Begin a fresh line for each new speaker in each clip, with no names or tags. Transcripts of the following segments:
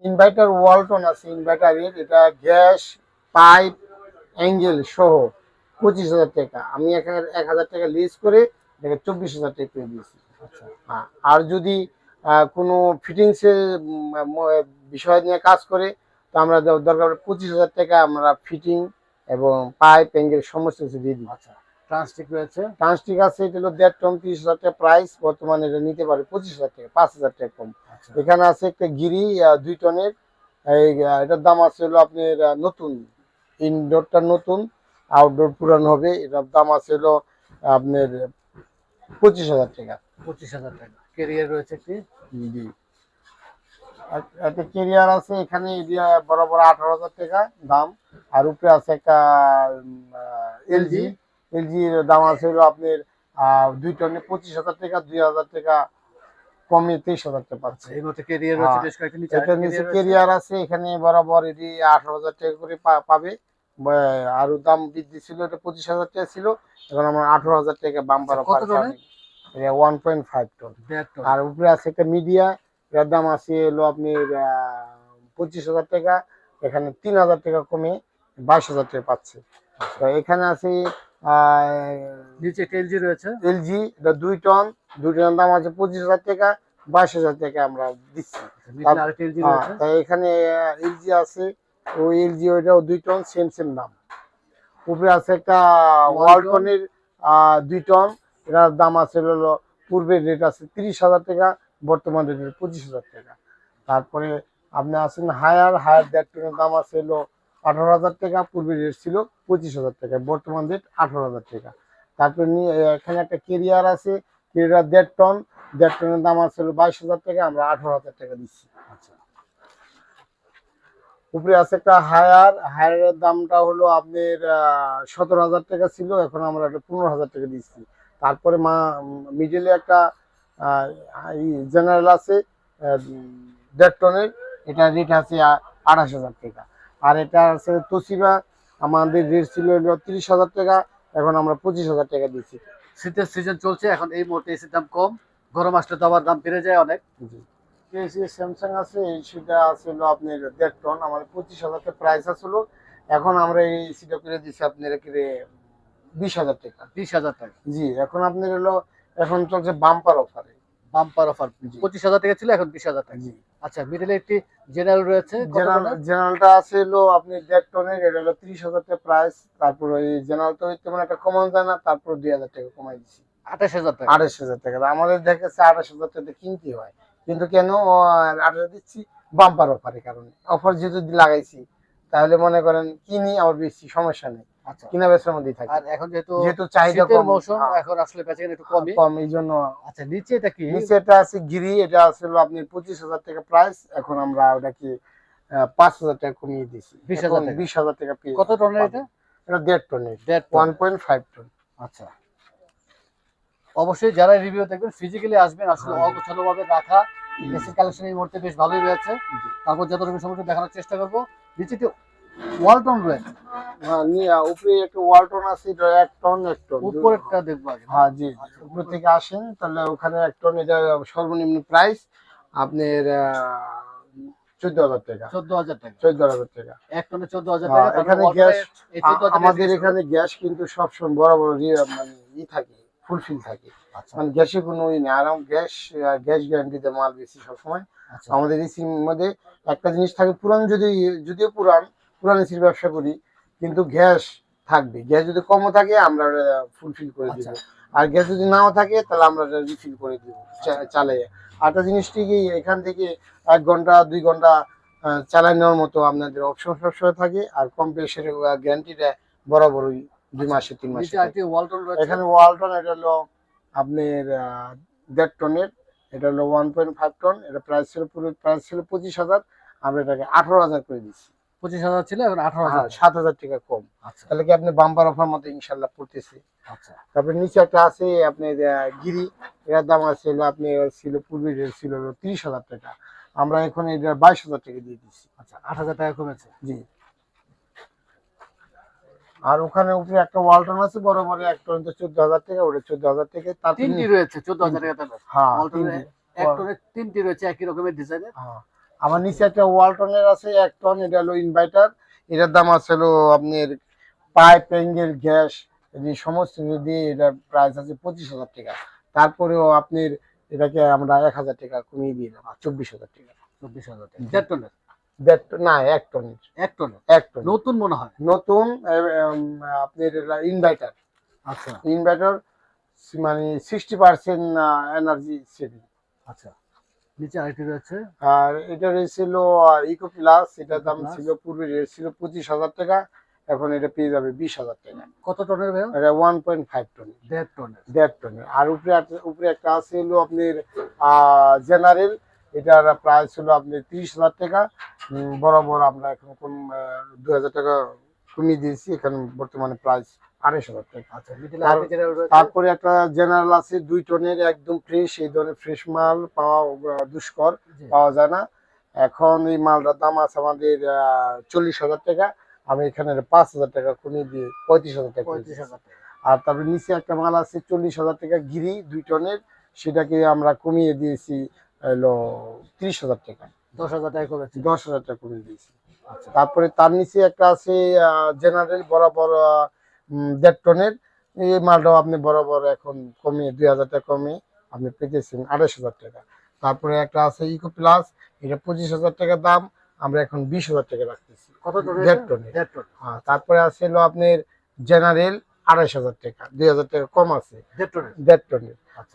Inverter Walton আছে ইনভার্টারের, এটা gas pipe angle সহ 25,000 টাকা। আমি এখানে 1,000 টাকা লিজ করে এটাকে 24,000 টাকা করে দিয়েছি।
আচ্ছা
আর যদি কোনো ফিটিংসের বিষয় নিয়ে কাজ করে, তো আমরা দরকার 25,000 টাকা আমরা ফিটিং এবং পাইপ অ্যাঙ্গেল সমস্ত কিছু দিয়ে দিই।
আচ্ছা ট্রান্সটিক রয়েছে,
ট্রান্সটিক আছে, এটা হলো 1.5 টন 30,000 টাকা প্রাইস, বর্তমানে এটা নিতে পারে 25,000 টাকা, 5,000 টাকা কম।
আচ্ছা
এখানে আছে একটা গিরি 2 টনের, এই এটার দাম আছে হলো আপনার নতুন, ইনডোরটা নতুন, আউটডোর পুরানো হবে। এটার দাম আছে হলো আপনার 25,000 টাকা।
25,000 টাকা। কেরিয়ার রয়েছে একটি,
জি, একটা কেরিয়ার আছে এখানে, বরাবর 18,000 টাকা দাম। আর উপরে আছে একটা এলজি, এলজির দাম আছে হলো আপনার 2 টনে 25,000 টাকা, 2,000 টাকা কমে 23,000 টাকা পাচ্ছে।
এই মধ্যে কেরিয়ার রয়েছে বেশ কয়েকটি, নিচে
এটা
আরেকটি
নিচে
কেরিয়ার রয়েছে।
কেরিয়ার আছে, এখানে বরাবর এটি 18,000 টাকা করে পাবে। আরো দাম বৃদ্ধি ছিল, এটা 25,000 টাকা ছিল, এখন আমরা 18,000 টাকা বাম্পার
কত
অফার
টনে?
1.5 টন।
1.5 টন।
আর উপরে আছে একটা মিডিয়া, এর দাম আছে হলো আপনার 25,000 টাকা, এখানে 3,000 টাকা কমে 22,000 টাকা পাচ্ছে। তো এখানে আছে
নিচে একটা এলজি রয়েছে,
এলজি, এটা 2 টন, 2 টনের দাম আছে 25,000 টাকা, 22,000 টাকা আমরা দিচ্ছি।
মিডল আরেকটা এলজি রয়েছে।
তাই এখানে এলজি আছে, ওই এলজি ওইটাও 2 টন, সেম সেম দাম। উপরে আছে একটা ওয়ালটনের 2 টন, এটার দাম আছে হলো, পূর্বের রেট আছে 30,000 টাকা, বর্তমান রেট 25,000 টাকা। তারপরে আপনি আছেন হায়ার, হায়ার 1.5 টনের দাম আছে হলো 18,000 টাকা, পূর্বের রেট ছিল 25,000 টাকা, বর্তমান রেট 18,000 টাকা। তারপরে এখানে একটা কেরিয়ার আছে, কেরিয়ার 1.5 টন, 1.5 টনের দাম আছে হলো 22,000 টাকা, আমরা 18,000 টাকা দিচ্ছি।
আচ্ছা
উপরে আছে একটা হায়ার, হায়ারের দামটা হলো আপনার 17,000 টাকা ছিল, এখন আমরা এটা 15,000 টাকা দিচ্ছি। তারপরে মিডিলে একটা জেনারেল আছে 1.5 টনের, এটা রেট আছে 28,000 টাকা। আর এটা আছে তোশিবা, আমাদের রেট ছিল হলো 30,000 টাকা, এখন আমরা 25,000 টাকা দিচ্ছি।
শীতের সিজন চলছে, এখন এই মুহূর্তে এসির দাম কম, গরম আসলে তো আবার দাম বেড়ে যায় অনেক।
জি, এসি স্যামসাং আছে, সেটা আছে হলো আপনার 1.5 টন, আমাদের 25,000 টাকা প্রাইস আসলো, এখন আমরা এই এসিটা করে দিচ্ছি আপনার 20,000 টাকা।
20,000 টাকা
জি, এখন আপনার হলো, এখন চলছে বাম্পার অফারে।
Bumper offer.
জি
25,000 টাকা ছিল, এখন 20,000 টাকা।
জি,
আচ্ছা মিডলে একটি জেনারেল রয়েছে, কত টনের?
জেনারেলটা আছে হলো আপনি 1.5 টনের, এটা হলো 30,000 টাকা প্রাইস। তারপর ওই জেনারেল তো তেমন একটা কমানো যায় না, তারপর 2,000 টাকা কমাই দিচ্ছি,
28,000 টাকা।
28,000 টাকা। আমাদের দেখেছে 28,000 টাকা কিনতে হয়, কিন্তু কেন 28 দিচ্ছি, বাম্পার অফারের কারণে। অফার যেহেতু লাগাইছি, তাহলে মনে করেন কিনি আবার বেশি, সমস্যা নেই,
আচ্ছা
কিনা বেচার মধ্যেই থাকি।
আর এখন যেহেতু
যেহেতু চাহিদা
শীতের
কম,
মৌসুম, এখন আসলে বেচাকেনা একটু কমই।
কম, এই জন্য।
আচ্ছা নিচে এটা কি?
নিচে এটা আছে গিরি, এটা আছে হলো আপনি 25,000 টাকা প্রাইস, এখন আমরা ওটাকে 5,000 টাকা কমিয়ে দিয়েছি,
20,000 টাকা।
20,000 টাকা পেয়ে
কত টনের এটা?
এটা 1.5 টনের,
1.5 টন।
1.5 টন।
আচ্ছা অবশ্যই যারা রিভিউ দেখবেন ফিজিক্যালি আসবেন, আসলে অগোছালো ভাবে রাখা এসির কালেকশন এই মুহূর্তে বেশ ভালোই রয়েছে। তারপর যতটুকু সমস্যা দেখানোর চেষ্টা করবো। নিচে একটি ওয়ালটন রয়েছে,
হ্যাঁ, উপরে একটা ওয়ালটন আছে, এটা 1 টন, 1 টন।
উপরেরটা দেখবো আগে।
হ্যাঁ জি, উপর থেকে আসেন, তাহলে ওখানে 1 টন, এটা সর্বনিম্ন প্রাইস আপনার 14,000 টাকা।
14,000 টাকা।
14,000 টাকা।
1 টনে 14,000 টাকা।
এখানে গ্যাস, আমাদের এখানে গ্যাস কিন্তু সবসময় বরাবর মানে থাকে, ফুলফিল থাকে,
আচ্ছা
মানে গ্যাসে কোনো ই নেই। আর গ্যাস, গ্যাস গ্যারান্টিতে মাল বেশি সবসময়।
আচ্ছা
আমাদের এসির মধ্যে একটা জিনিস থাকে, যদিও পুরান এসির ব্যবসা করি, কিন্তু গ্যাস থাকবে। গ্যাস যদি কমও থাকে আমরা ফুলফিল করে দিব, আর গ্যাস যদি নাও থাকে তাহলে আমরা রিফিল করে দিব চালাই। আরেকটা জিনিসটি কি, এখান থেকে 1 ঘন্টা 2 ঘন্টা চালাই নেওয়ার মতো আপনাদের অপশন সবসময় থাকে, আর কম্প্রেসরের গ্যারান্টিটা বরাবরই 2 মাসে 3 মাসে
নিচে
থাকে।
আরেকটি ওয়ালটন রয়েছে।
এখানে ওয়ালটন, এটা হলো আপনার 1.5 টনের, এটা হলো 1.5 টন, এটা প্রাইস ছিল, পুরো প্রাইস ছিল 25,000, আমরা এটাকে 18,000 করে দিচ্ছি।
25,000 ছিল, এখন 18,000।
হ্যাঁ, 7,000 টাকা কম।
আচ্ছা
তাহলে কি আপনি বাম্পার অফার মতো ইনশাল্লাহ পড়তেছে।
আচ্ছা
তারপরে নিচে একটা আছে আপনার গিরি, এর দাম আছে হলো আপনি, ছিল পূর্বে রেট ছিল হলো 30,000 টাকা, আমরা এখন এটা 22,000 টাকা দিয়ে দিচ্ছি।
আচ্ছা 8,000 টাকা কমেছে।
জি। আর ওখানে উপরে একটা ওয়ালটন আছে বড় বড়, 1 টন তো 14,000 টাকা, ওটা 14,000 টাকা। তার
তিনটি রয়েছে 14,000 টাকা দামের।
হ্যাঁ,
ওয়ালটনের 1 টনের তিনটি রয়েছে একই রকমের ডিজাইনের।
হ্যাঁ। আমার নিচে একটা ওয়ালটনের আছে 1 টন, এটা হলো ইনভার্টার। এটার দাম আছে হলো আপনার পাইপ, অ্যাঙ্গেল, গ্যাস, এই সমস্ত কিছু দিয়ে এটার প্রাইস আছে 25,000 টাকা। তারপরেও আপনার এটাকে আমরা 1,000 টাকা কমিয়ে দিলাম, 24,000 টাকা।
24,000 টাকা 1.5 টনের?
না, 1 টনের।
1 টনের
1 টন
নতুন মনে হয়।
নতুন। আপনার ইনভার্টার।
আচ্ছা
ইনভার্টার মানে 60% এনার্জি সেভিং।
আচ্ছা, নিচে আরেকটি রয়েছে।
আর এটা ছিল ইকো প্লাস। এটার দাম
Plus।
ছিল পূর্বে রেট ছিল 25,000 টাকা, এখন এটা পেয়ে যাবে 20,000 টাকা।
কত টনের ভাইয়া?
এটা 1.5 টন।
1.5 টনের।
1.5 টনের। আর উপরে একটা আছে হলো আপনার জেনারেল। এটার প্রাইস হলো আপনার 30,000 টাকা। বরাবর আমরা এখন 2,000 টাকা কমিয়ে দিয়েছি, এখানে বর্তমানে প্রাইস 2,500 টাকা।
আচ্ছা, মিডলে আরেকটি যেটা রয়েছে।
তারপরে একটা জেনারেল আছে 2 টনের, একদম ফ্রেশ। এই ধরনের ফ্রেশ মাল পাওয়া দুষ্কর,
জি।
পাওয়া যায় না। এখন এই মালটার দাম আছে আমাদের 40,000 টাকা। আমি এখানে 5,000 টাকা কমিয়ে দিয়ে 35,000 টাকা করেছি।
35,000 টাকা।
আর তারপরে নিচে একটা মাল আছে 40,000 টাকা গিরি 2 টনের, সেটাকে আমরা কমিয়ে দিয়েছি হলো 30,000 টাকা।
10,000 টাকা করেছে।
10,000 টাকা কমিয়ে দিয়েছি।
আচ্ছা
তারপরে তার নিচে একটা আছে জেনারেল বরাবর 1.5 টনের। এই মালটাও আপনি বরাবর এখন কমিয়ে 2,000 টাকা কমিয়ে আপনি পেতেছেন 2,500 টাকা। তারপরে একটা আছে ইকো প্লাস, এটা 25,000 টাকা দাম, আমরা এখন 20,000 টাকা রাখতেছি।
কত টনের?
1.5 টনের।
1.5 টন।
হ্যাঁ, তারপরে আছে হলো আপনার জেনারেল 2,500 টাকা, 2,000 টাকা কম আছে।
1.5 টনের।
1.5 টনের।
আচ্ছা।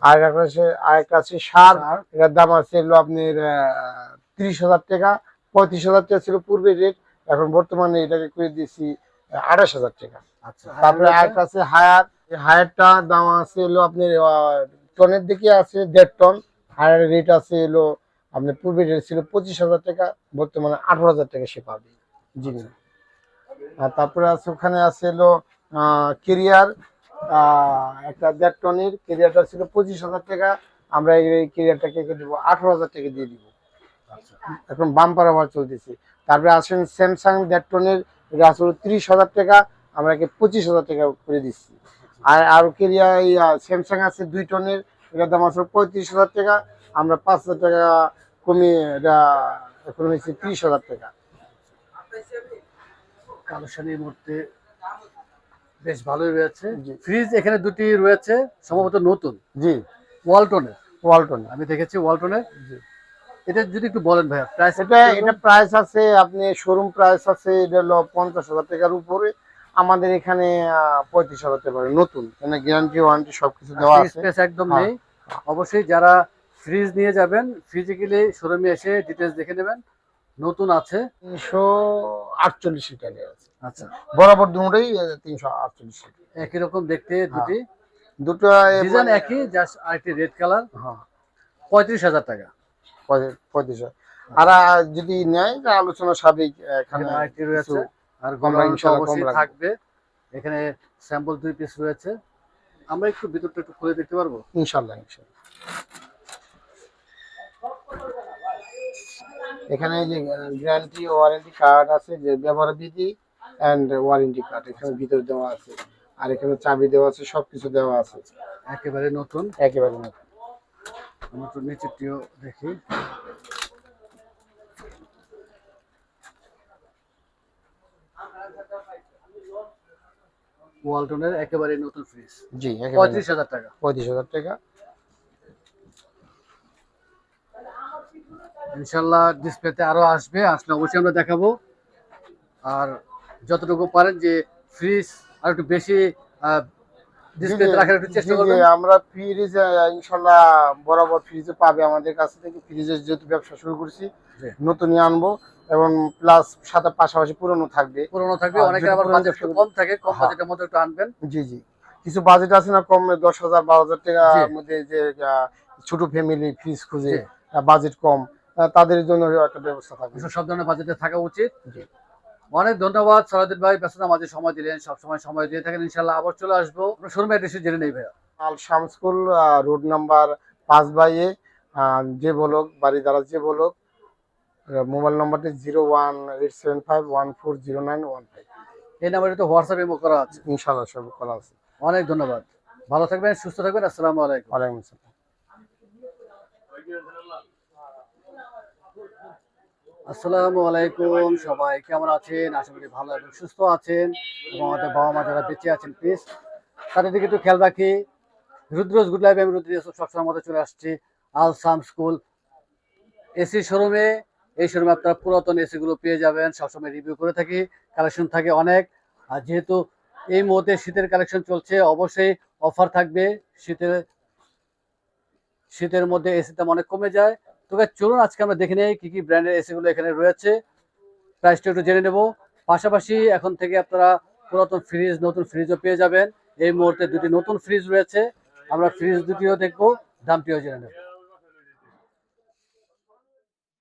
আরেকটা আছে সার।
সার।
এটার দাম আছে হলো আপনার 30,000 টাকা। 35,000 টাকা ছিল পূর্বে রেট, এখন বর্তমানে এটাকে করে দিয়েছি 2,500 টাকা।
আচ্ছা,
তারপরে আরেকটা আছে হায়ার। হায়ারটা দাম আছে হলো আপনার টনের দিকে আছে 1.5 টন। হায়ার রেট আছে হলো আপনার পূর্বে রেট ছিল 25,000 টাকা, বর্তমানে 18,000 টাকা সে পাবে। জি। আর তারপরে আছে ওখানে আছে হলো কেরিয়ার, একটা 1.5 টনের। কেরিয়ারটা ছিল 25,000 টাকা, আমরা এই কেরিয়ারটাকে দেবো 18,000 টাকা দিয়ে দিব।
আচ্ছা
এখন বাম্পার অফার চলতেছে। তারপরে আসেন স্যামসাং 1.5 টনের, এটা আসলে 30,000 টাকা, আমরা একে 25,000 টাকা করে দিচ্ছি। আর কেরিয়া এই স্যামসাং আছে 2 টনের, এটার দাম আসলে 35,000 টাকা, আমরা 5,000 টাকা কমিয়ে এটা এখন হয়েছে 30,000 টাকা।
কালেকশন এই মুহূর্তে বেশ ভালোই রয়েছে।
জি।
ফ্রিজ এখানে দুটি রয়েছে, সম্ভবত নতুন।
জি,
ওয়ালটনের।
ওয়ালটন।
আমি দেখেছি ওয়ালটনের।
জি।
এটা যদি একটু বলেন ভাইয়া, প্রাইস
এটা প্রাইস আছে আপনি শোরুম প্রাইস আছে এটা হলো 50,000 টাকার উপরে। আমাদের এখানে 35,000 টাকা নতুন, মানে গ্যারান্টি ওয়ারেন্টি সবকিছু দেওয়া আছে।
স্পেস একদম
হ্যাঁ।
নেই। অবশ্যই যারা ফ্রিজ নিয়ে যাবেন ফিজিক্যালি শোরুমে এসে ডিটেলস দেখে নেবেন। নতুন আছে
348 লিটারের আছে।
আচ্ছা,
বরাবর দুটোই 348 লিটার।
একই রকম দেখতে দুটি,
দুটো
ডিজাইন একই, জাস্ট আরেকটি রেড কালার।
হ্যাঁ,
35,000 টাকা।
35,000। আর যদি নেয় তা আলোচনা সাবেক এখানে
এখানে আরেকটি রয়েছে।
কিছু
আর
কম
গোলাম তো
ইনশাআল্লাহ কম
অবশ্যই
রাখবো।
থাকবে। এখানে স্যাম্পল 2 পিস রয়েছে। আমরা একটু ভিতরটা একটু খুলে দেখতে পারবো?
ইনশাআল্লাহ। এখানে যে গ্যারান্টি ওয়ারেন্টি কার্ড আছে, যে ব্যবহার বিধি এন্ড ওয়ারেন্টি কার্ড এখানে ভিতরে দেওয়া আছে। আর এখানে চাবি দেওয়া আছে, সবকিছু দেওয়া আছে
একেবারে নতুন।
একেবারে নতুন।
আমরা একটু নিচেরটিও দেখি। ওয়ালটনের একেবারে নতুন ফ্রিজ।
জি,
35,000 টাকা।
35,000 টাকা।
ইনশাল্লাহ ডিসপ্লেতে আরো আসবে, আসলে অবশ্যই আমরা দেখাবো। আর যতটুকু পারেন যে ফ্রিজ আর একটু বেশি ডিসপ্লেতে রাখার একটু চেষ্টা করবেন।
আমরা ফ্রিজে ইনশাল্লাহ বরাবর ফ্রিজে পাবে আমাদের কাছ থেকে। ফ্রিজের যেহেতু ব্যবসা শুরু করছি,
জি।
নতুনই আনবো এবং প্লাস সাথে পাশাপাশি পুরনো থাকবে।
পুরোনো থাকবে,
আর
অনেকের
যদি
আবার
পুরনো
বাজেট একটু
ব্যবসা-
কম থাকে, কম
হ্যাঁ।
বাজেটের মধ্যে একটু আনবেন।
জি জি, কিছু বাজেট আছে না কম, 10,000 12,000
জি।
টাকার মধ্যে, যে ছোট ফ্যামিলি ফ্রিজ খুঁজে,
জি।
বাজেট কম, তাদের জন্য একটা ব্যবস্থা থাকবে।
সব ধরনের বাজেটে থাকা উচিত।
জি।
অনেক ধন্যবাদ সালাউদ্দিন ভাই, ব্যস্ততার মাঝে সময় দিলেন, সবসময় সময় দিয়ে থাকেন। ইনশাল্লাহ আবার চলে আসবো। শোরুম অ্যাড্রেস জেনে নেই ভাইয়া।
আল শামসকুল রোড নাম্বার 5/A, যে বলক বাড়ি দ্বারা যে বলক। মোবাইল নাম্বারটি 01875140915।
এই নাম্বারে তো হোয়াটসঅ্যাপ ইমো করা আছে।
ইনশাআল্লাহ সব করা আছে।
অনেক ধন্যবাদ, ভালো থাকবেন, সুস্থ থাকবেন। আসসালামু আলাইকুম।
ওয়ালাইকুম আসসালাম।
আসসালামু আলাইকুম, সবাই কেমন আছেন? আশা করি ভালো এবং সুস্থ আছেন এবং আমাদের বাবা মা যারা বেঁচে আছেন প্লিজ তাদের দিকে একটু খেয়াল রাখি। রুদ্রজ গুড লাইফ, আমি রুদ্র ইউসুফ সবসময় মধ্যে চলে আসছি আল সাম স্কুল এসি শোরুমে। এই শোরুমে আপনারা পুরাতন এসি গুলো পেয়ে যাবেন, সবসময় রিভিউ করে থাকি, কালেকশন থাকে অনেক। আর যেহেতু এই মুহূর্তে শীতের কালেকশন চলছে, অবশ্যই অফার থাকবে। শীতের শীতের মধ্যে এসির দাম অনেক কমে যায়। তবে চলুন আজকে আমরা দেখে নেই কি কি ব্র্যান্ডের এসি গুলো এখানে রয়েছে, প্রাইসটা একটু জেনে নেব। পাশাপাশি এখন থেকে আপনারা পুরাতন ফ্রিজ, নতুন ফ্রিজও পেয়ে যাবেন। এই মুহূর্তে দুটি নতুন ফ্রিজ রয়েছে, আমরা ফ্রিজ দুটিও দেখবো, দামটিও জেনে নেব।